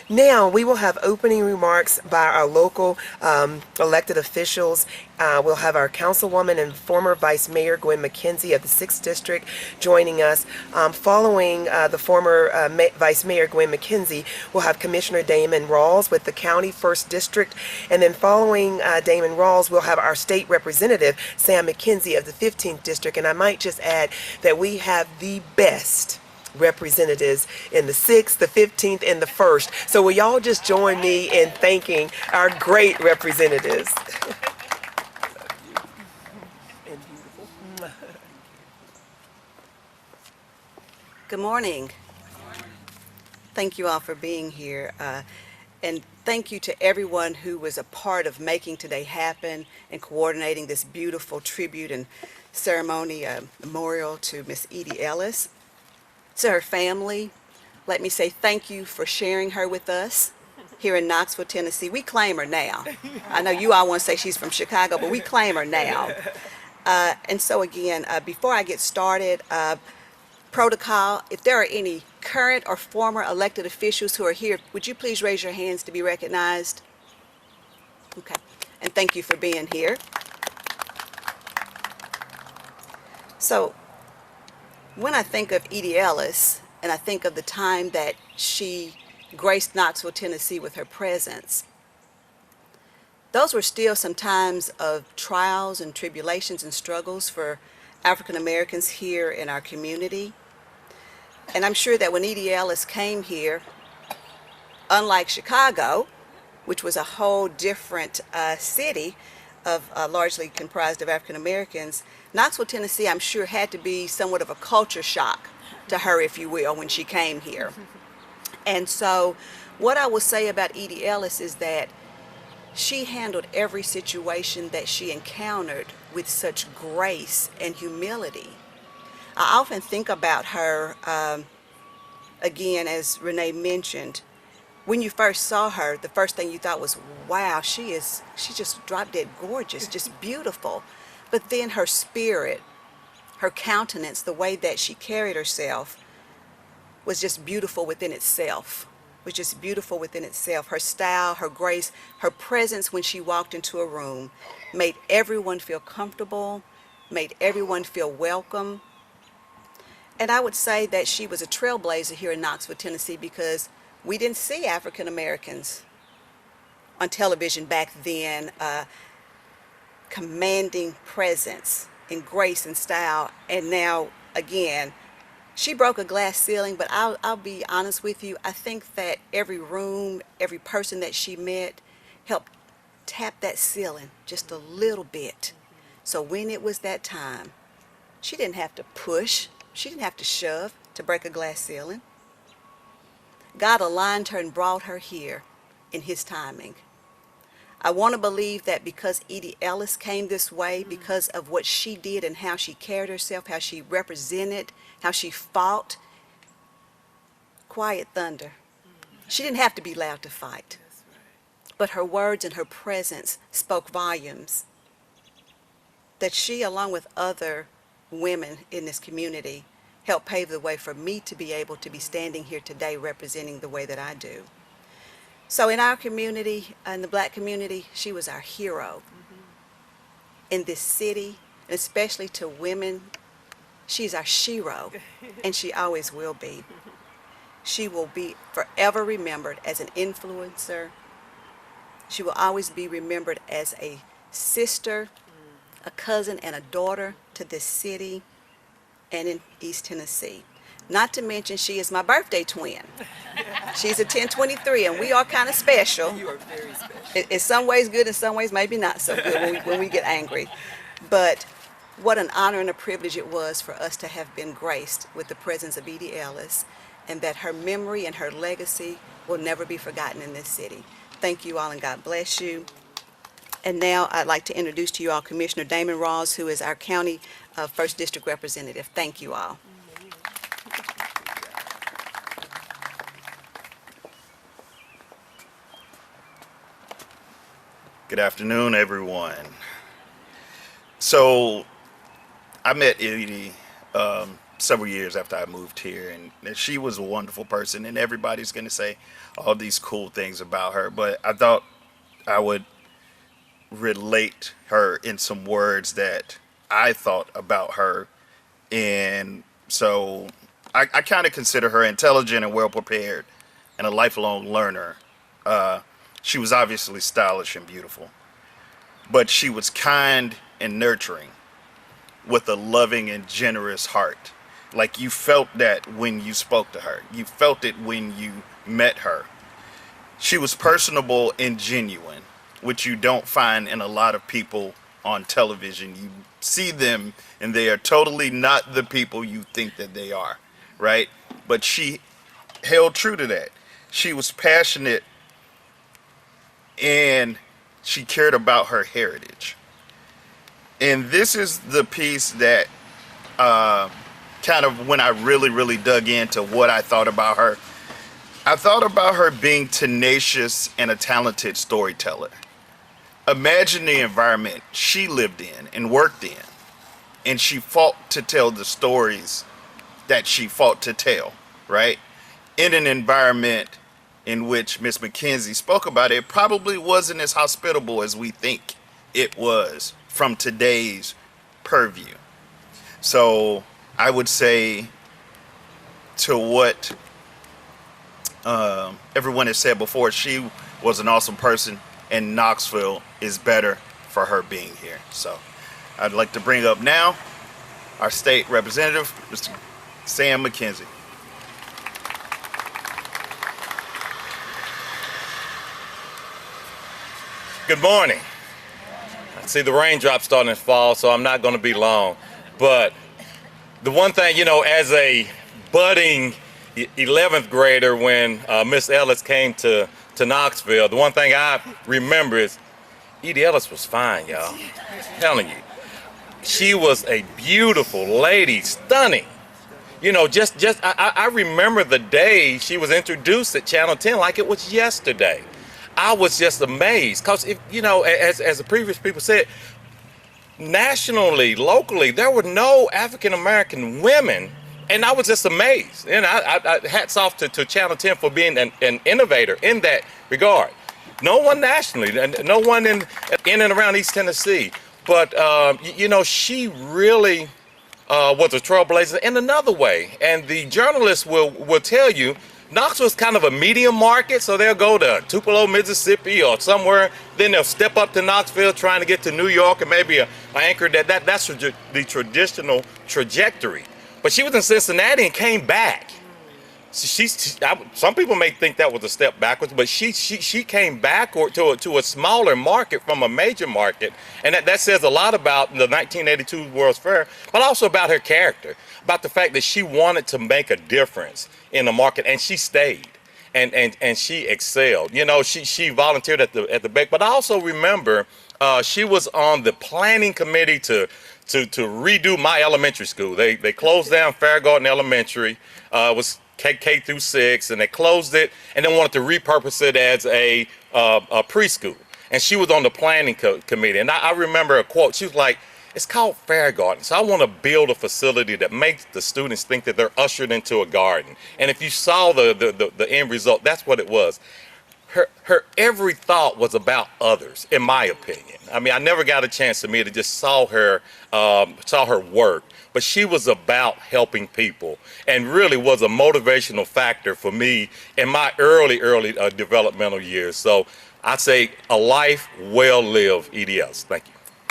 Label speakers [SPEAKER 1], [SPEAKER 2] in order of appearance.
[SPEAKER 1] Now we will have opening remarks by our local elected officials. We'll have our councilwoman and former Vice Mayor Gwen McKenzie of the 6th District joining us. Following the former Vice Mayor Gwen McKenzie, we'll have Commissioner Damon Rawls with the County 1st District. And then following Damon Rawls, we'll have our state representative, Sam McKenzie of the 15th District. And I might just add that we have the best representatives in the 6th, the 15th, and the 1st. So will y'all just join me in thanking our great representatives? And beautiful.
[SPEAKER 2] Good morning. Thank you all for being here. And thank you to everyone who was a part of making today happen and coordinating this beautiful tribute and ceremony memorial to Miss Edye Ellis. To her family, let me say thank you for sharing her with us here in Knoxville, Tennessee. We claim her now. I know you all want to say she's from Chicago, but we claim her now. And so again, before I get started, protocol, if there are any current or former elected officials who are here, would you please raise your hands to be recognized? Okay, and thank you for being here. So, when I think of Edye Ellis, and I think of the time that she graced Knoxville, Tennessee with her presence, those were still some times of trials and tribulations and struggles for African Americans here in our community. And I'm sure that when Edye Ellis came here, unlike Chicago, which was a whole different city of largely comprised of African Americans, Knoxville, Tennessee, I'm sure had to be somewhat of a culture shock to her, if you will, when she came here. And so what I will say about Edye Ellis is that she handled every situation that she encountered with such grace and humility. I often think about her, again, as Renee mentioned, when you first saw her, the first thing you thought was, wow, she's just drop dead gorgeous, just beautiful. But then her spirit, her countenance, the way that she carried herself was just beautiful within itself. Was just beautiful within itself. Her style, her grace, her presence when she walked into a room made everyone feel comfortable, made everyone feel welcome. And I would say that she was a trailblazer here in Knoxville, Tennessee, because we didn't see African Americans on television back then commanding presence and grace and style. And now, again, she broke a glass ceiling, but I'll be honest with you, I think that every room, every person that she met helped tap that ceiling just a little bit. So when it was that time, she didn't have to push, she didn't have to shove to break a glass ceiling. God aligned her and brought her here in His timing. I want to believe that because Edye Ellis came this way, because of what she did and how she carried herself, how she represented, how she fought, quiet thunder. She didn't have to be loud to fight. But her words and her presence spoke volumes. That she, along with other women in this community, helped pave the way for me to be able to be standing here today representing the way that I do. So in our community, in the black community, she was our hero. In this city, and especially to women, she's our shero, and she always will be. She will be forever remembered as an influencer. She will always be remembered as a sister, a cousin, and a daughter to this city and in East Tennessee. Not to mention, she is my birthday twin. She's a 1023, and we are kind of special.
[SPEAKER 1] You are very special.
[SPEAKER 2] In some ways good, in some ways maybe not so good when we get angry. But what an honor and a privilege it was for us to have been graced with the presence of Edye Ellis, and that her memory and her legacy will never be forgotten in this city. Thank you all, and God bless you. And now I'd like to introduce to you all Commissioner Damon Rawls, who is our County 1st District Representative. Thank you all.
[SPEAKER 3] Good afternoon, everyone. So I met Edye several years after I moved here, and she was a wonderful person, and everybody's going to say all these cool things about her, but I thought I would relate her in some words that I thought about her. And so I kind of consider her intelligent and well prepared and a lifelong learner. She was obviously stylish and beautiful, but she was kind and nurturing with a loving and generous heart. Like, you felt that when you spoke to her. You felt it when you met her. She was personable and genuine, which you don't find in a lot of people on television. You see them and they are totally not the people you think that they are, right? But she held true to that. She was passionate and she cared about her heritage. And this is the piece that kind of, when I really dug into what I thought about her, I thought about her being tenacious and a talented storyteller. Imagine the environment she lived in and worked in, and she fought to tell the stories that she fought to tell, right? In an environment in which Miss McKenzie spoke about, it probably wasn't as hospitable as we think it was from today's purview. So I would say, to what everyone has said before, she was an awesome person, and Knoxville is better for her being here. So I'd like to bring up now our state representative, Mr. Sam McKenzie.
[SPEAKER 4] Good morning. I see the raindrops starting to fall, so I'm not going to be long. But the one thing, as a budding 11th grader, when Miss Ellis came to Knoxville, the one thing I remember is Edye Ellis was fine, y'all. I'm telling you. She was a beautiful lady, stunning. I remember the day she was introduced at Channel 10 like it was yesterday. I was just amazed because, as the previous people said, nationally, locally, there were no African-American women, and I was just amazed. And I hats off to Channel 10 for being an innovator in that regard. No one nationally, and no one in and around East Tennessee, but she really was a trailblazer in another way. And the journalists will tell you, Knoxville's kind of a medium market, so they'll go to Tupelo, Mississippi, or somewhere. Then they'll step up to Knoxville, trying to get to New York, and maybe an anchor. That's the traditional trajectory. But she was in Cincinnati and came back. Some people may think that was a step backwards, but she came back to a smaller market from a major market, and that says a lot about the 1982 World's Fair, but also about her character, about the fact that she wanted to make a difference in the market, and she stayed, and she excelled. She volunteered at the bank, but I also remember she was on the planning committee to redo my elementary school. They closed down Fairgarden Elementary. It was K through 6, and they closed it and then wanted to repurpose it as a preschool. And she was on the planning committee. And I remember a quote. She was like, "It's called Fairgarden, so I want to build a facility that makes the students think that they're ushered into a garden." And if you saw the end result, that's what it was. Her every thought was about others, in my opinion. I mean, I never got a chance to meet her, just saw her work. But she was about helping people and really was a motivational factor for me in my early developmental years. So I'd say a life well lived, Edye Ellis. Thank you.